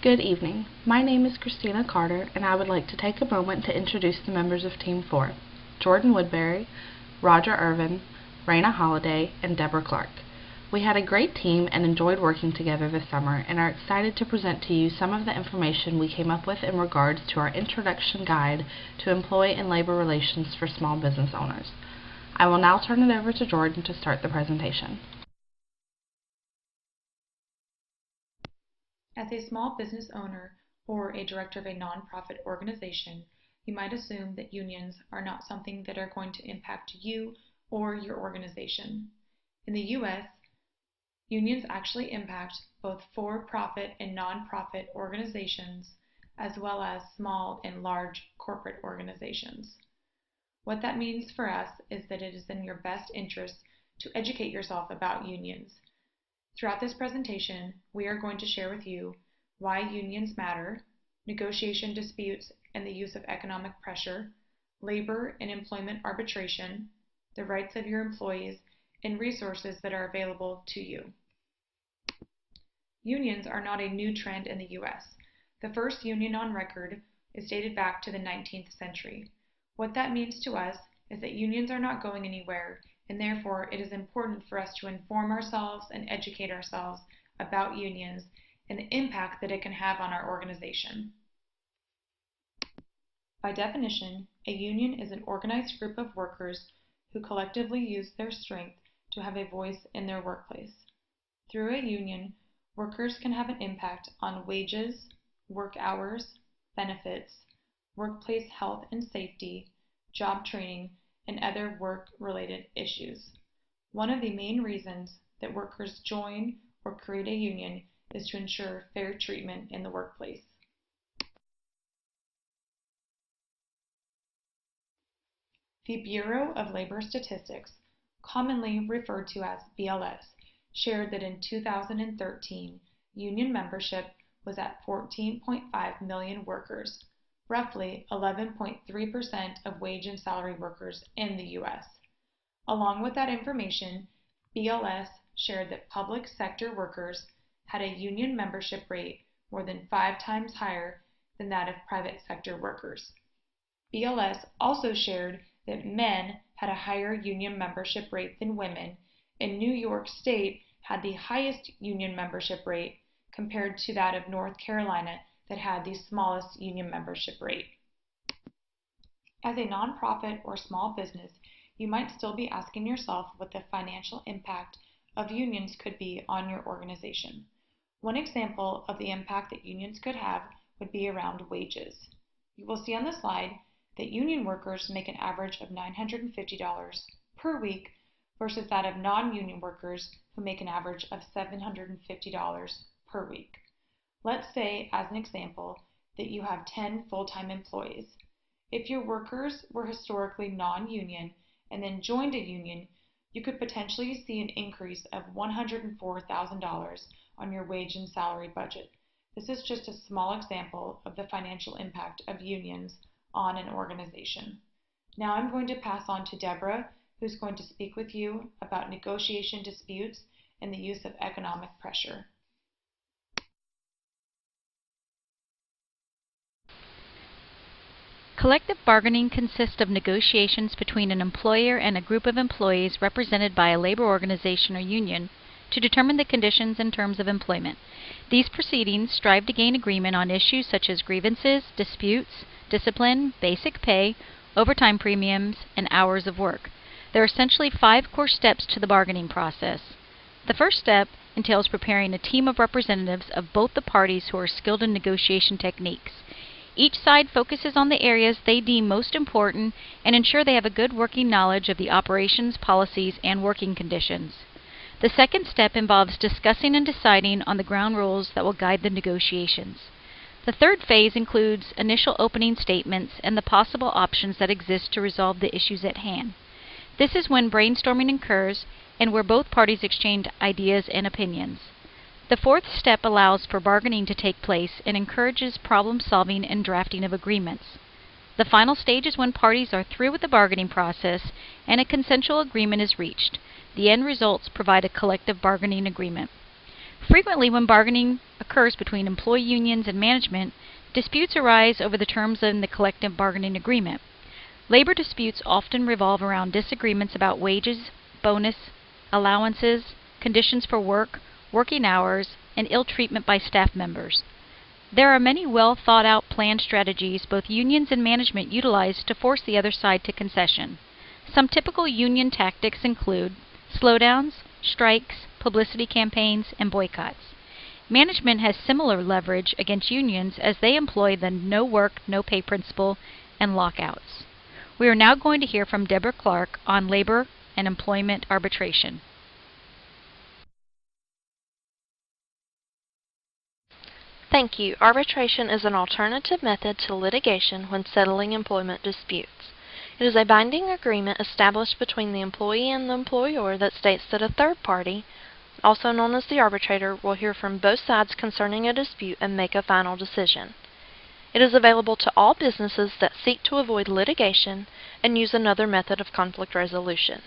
Good evening. My name is Christina Carter, and I would like to take a moment to introduce the members of Team 4, Jordan Woodbury, Roger Irvin, Raina Holliday, and Deborah Clark. We had a great team and enjoyed working together this summer and are excited to present to you some of the information we came up with in regards to our introduction guide to employee and labor relations for small business owners. I will now turn it over to Jordan to start the presentation. As a small business owner or a director of a nonprofit organization, you might assume that unions are not something that are going to impact you or your organization. In the U.S., unions actually impact both for-profit and nonprofit organizations, as well as small and large corporate organizations. What that means for us is that it is in your best interest to educate yourself about unions. Throughout this presentation, we are going to share with you why unions matter, negotiation disputes and the use of economic pressure, labor and employment arbitration, the rights of your employees, and resources that are available to you. Unions are not a new trend in the U.S. The first union on record is dated back to the 19th century. What that means to us is that unions are not going anywhere, and therefore it is important for us to inform ourselves and educate ourselves about unions and the impact that it can have on our organization. By definition, a union is an organized group of workers who collectively use their strength to have a voice in their workplace. Through a union, workers can have an impact on wages, work hours, benefits, workplace health and safety, job training, and other work-related issues. One of the main reasons that workers join or create a union is to ensure fair treatment in the workplace. The Bureau of Labor Statistics, commonly referred to as BLS, shared that in 2013, union membership was at 14.5 million workers, roughly 11.3% of wage and salary workers in the U.S. Along with that information, BLS shared that public sector workers had a union membership rate more than 5 times higher than that of private sector workers. BLS also shared that men had a higher union membership rate than women, and New York State had the highest union membership rate compared to that of North Carolina that had the smallest union membership rate. As a nonprofit or small business, you might still be asking yourself what the financial impact of unions could be on your organization. One example of the impact that unions could have would be around wages. You will see on the slide that union workers make an average of $950 per week versus that of non-union workers who make an average of $750 per week. Let's say, as an example, that you have 10 full-time employees. If your workers were historically non-union and then joined a union, you could potentially see an increase of $104,000 on your wage and salary budget. This is just a small example of the financial impact of unions on an organization. Now I'm going to pass on to Deborah, who's going to speak with you about negotiation disputes and the use of economic pressure. Collective bargaining consists of negotiations between an employer and a group of employees represented by a labor organization or union to determine the conditions and terms of employment. These proceedings strive to gain agreement on issues such as grievances, disputes, discipline, basic pay, overtime premiums, and hours of work. There are essentially 5 core steps to the bargaining process. The first step entails preparing a team of representatives of both the parties who are skilled in negotiation techniques. Each side focuses on the areas they deem most important and ensure they have a good working knowledge of the operations, policies, and working conditions. The second step involves discussing and deciding on the ground rules that will guide the negotiations. The third phase includes initial opening statements and the possible options that exist to resolve the issues at hand. This is when brainstorming occurs and where both parties exchange ideas and opinions. The fourth step allows for bargaining to take place and encourages problem solving and drafting of agreements. The final stage is when parties are through with the bargaining process and a consensual agreement is reached. The end results provide a collective bargaining agreement. Frequently, when bargaining occurs between employee unions and management, disputes arise over the terms in the collective bargaining agreement. Labor disputes often revolve around disagreements about wages, bonus, allowances, conditions for work, working hours, and ill treatment by staff members. There are many well thought out planned strategies both unions and management utilize to force the other side to concession. Some typical union tactics include slowdowns, strikes, publicity campaigns, and boycotts. Management has similar leverage against unions as they employ the no work, no pay principle and lockouts. We are now going to hear from Deborah Clark on labor and employment arbitration. Thank you. Arbitration is an alternative method to litigation when settling employment disputes. It is a binding agreement established between the employee and the employer that states that a third party, also known as the arbitrator, will hear from both sides concerning a dispute and make a final decision. It is available to all businesses that seek to avoid litigation and use another method of conflict resolution.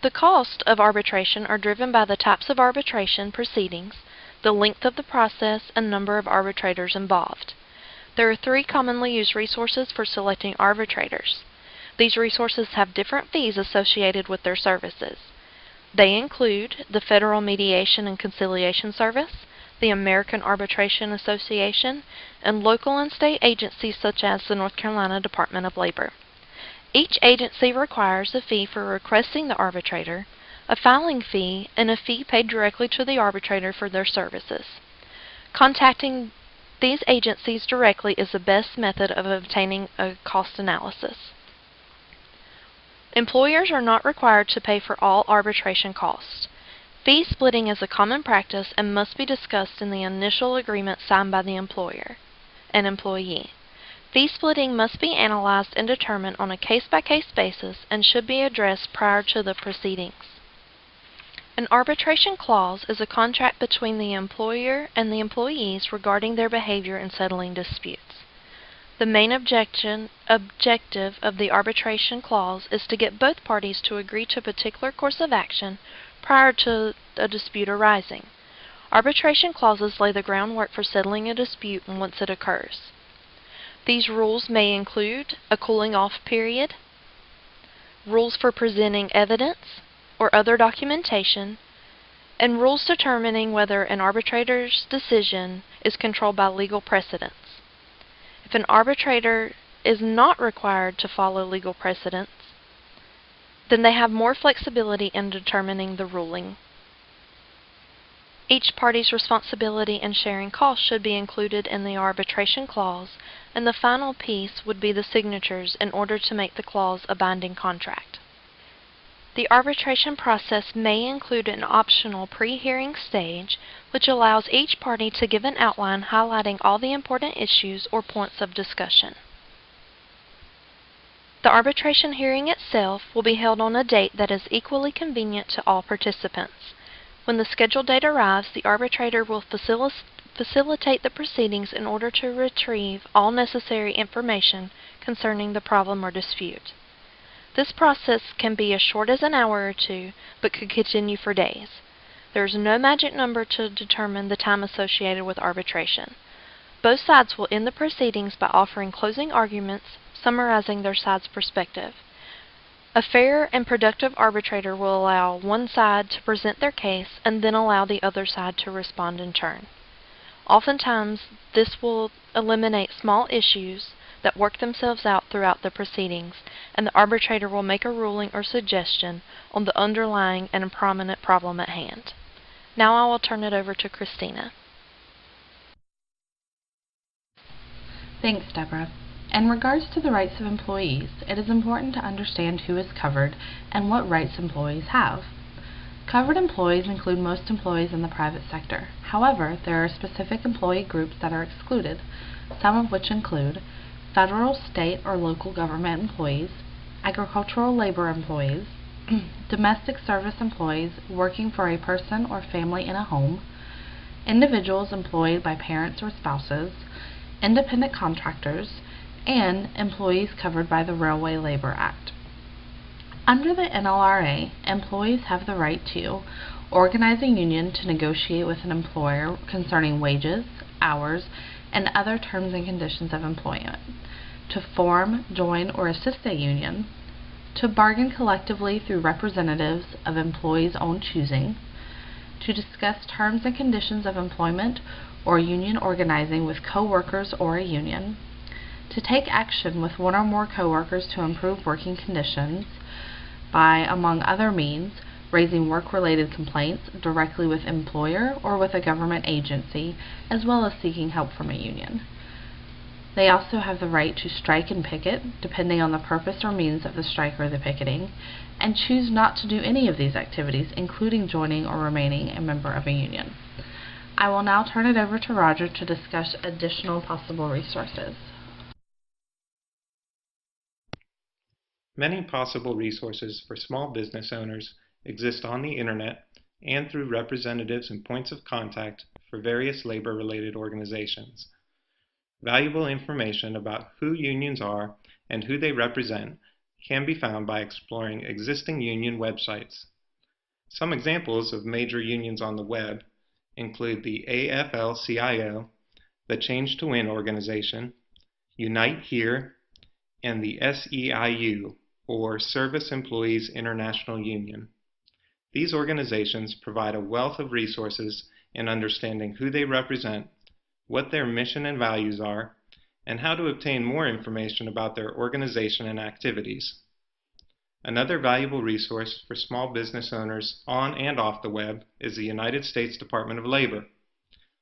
The costs of arbitration are driven by the types of arbitration proceedings, the length of the process, and number of arbitrators involved. There are 3 commonly used resources for selecting arbitrators. These resources have different fees associated with their services. They include the Federal Mediation and Conciliation Service, the American Arbitration Association, and local and state agencies such as the North Carolina Department of Labor. Each agency requires a fee for requesting the arbitrator, a filing fee, and a fee paid directly to the arbitrator for their services. Contacting these agencies directly is the best method of obtaining a cost analysis. Employers are not required to pay for all arbitration costs. Fee splitting is a common practice and must be discussed in the initial agreement signed by the employer and employee. Fee splitting must be analyzed and determined on a case-by-case basis and should be addressed prior to the proceedings. An arbitration clause is a contract between the employer and the employees regarding their behavior in settling disputes. The main objective of the arbitration clause is to get both parties to agree to a particular course of action prior to a dispute arising. Arbitration clauses lay the groundwork for settling a dispute once it occurs. These rules may include a cooling-off period, rules for presenting evidence or other documentation, and rules determining whether an arbitrator's decision is controlled by legal precedents. If an arbitrator is not required to follow legal precedents, then they have more flexibility in determining the ruling. Each party's responsibility in sharing costs should be included in the arbitration clause, and the final piece would be the signatures in order to make the clause a binding contract. The arbitration process may include an optional pre-hearing stage, which allows each party to give an outline highlighting all the important issues or points of discussion. The arbitration hearing itself will be held on a date that is equally convenient to all participants. When the scheduled date arrives, the arbitrator will facilitate the proceedings in order to retrieve all necessary information concerning the problem or dispute. This process can be as short as an hour or 2, but could continue for days. There is no magic number to determine the time associated with arbitration. Both sides will end the proceedings by offering closing arguments, summarizing their side's perspective. A fair and productive arbitrator will allow one side to present their case and then allow the other side to respond in turn. Oftentimes, this will eliminate small issues that work themselves out throughout the proceedings, and the arbitrator will make a ruling or suggestion on the underlying and prominent problem at hand. Now I will turn it over to Christina. Thanks, Deborah. In regards to the rights of employees, it is important to understand who is covered and what rights employees have. Covered employees include most employees in the private sector. However, there are specific employee groups that are excluded, some of which include federal, state, or local government employees, agricultural labor employees, domestic service employees working for a person or family in a home, individuals employed by parents or spouses, independent contractors, and employees covered by the Railway Labor Act. Under the NLRA, employees have the right to organize a union to negotiate with an employer concerning wages, hours, and other terms and conditions of employment, to form, join, or assist a union, to bargain collectively through representatives of employees' own choosing, to discuss terms and conditions of employment or union organizing with coworkers or a union, to take action with one or more coworkers to improve working conditions by, among other means, raising work-related complaints directly with employer or with a government agency, as well as seeking help from a union. They also have the right to strike and picket, depending on the purpose or means of the strike or the picketing, and choose not to do any of these activities, including joining or remaining a member of a union. I will now turn it over to Roger to discuss additional possible resources. Many possible resources for small business owners exist on the Internet and through representatives and points of contact for various labor-related organizations. Valuable information about who unions are and who they represent can be found by exploring existing union websites. Some examples of major unions on the web include the AFL-CIO, the Change to Win organization, Unite Here, and the SEIU, or Service Employees International Union. These organizations provide a wealth of resources in understanding who they represent, what their mission and values are, and how to obtain more information about their organization and activities. Another valuable resource for small business owners on and off the web is the United States Department of Labor.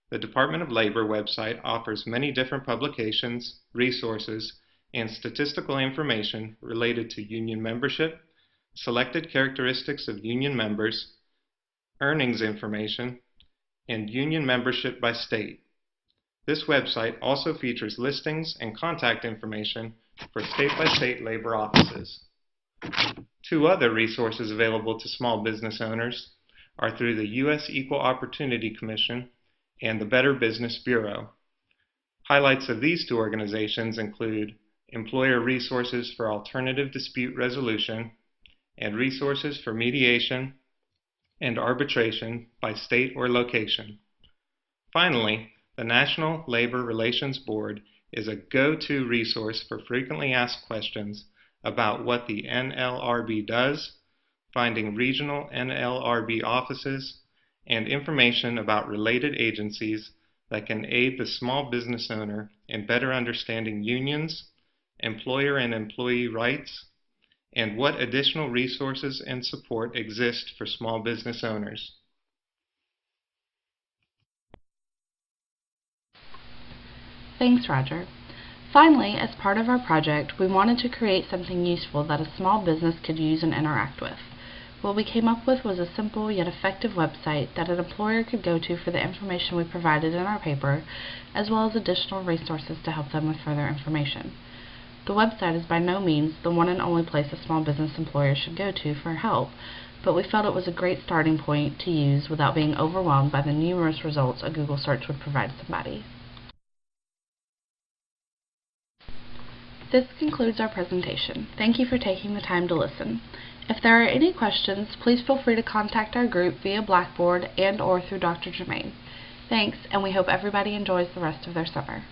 The Department of Labor website offers many different publications, resources, and statistical information related to union membership, selected characteristics of union members, earnings information, and union membership by state. This website also features listings and contact information for state-by-state labor offices. Two other resources available to small business owners are through the U.S. Equal Opportunity Commission and the Better Business Bureau. Highlights of these two organizations include employer resources for alternative dispute resolution and resources for mediation and arbitration by state or location. Finally, the National Labor Relations Board is a go-to resource for frequently asked questions about what the NLRB does, finding regional NLRB offices, and information about related agencies that can aid the small business owner in better understanding unions, employer and employee rights, and what additional resources and support exist for small business owners. Thanks, Roger. Finally, as part of our project, we wanted to create something useful that a small business could use and interact with. What we came up with was a simple yet effective website that an employer could go to for the information we provided in our paper, as well as additional resources to help them with further information. The website is by no means the one and only place a small business employer should go to for help, but we felt it was a great starting point to use without being overwhelmed by the numerous results a Google search would provide somebody. This concludes our presentation. Thank you for taking the time to listen. If there are any questions, please feel free to contact our group via Blackboard and/or through Dr. Germain. Thanks, and we hope everybody enjoys the rest of their summer.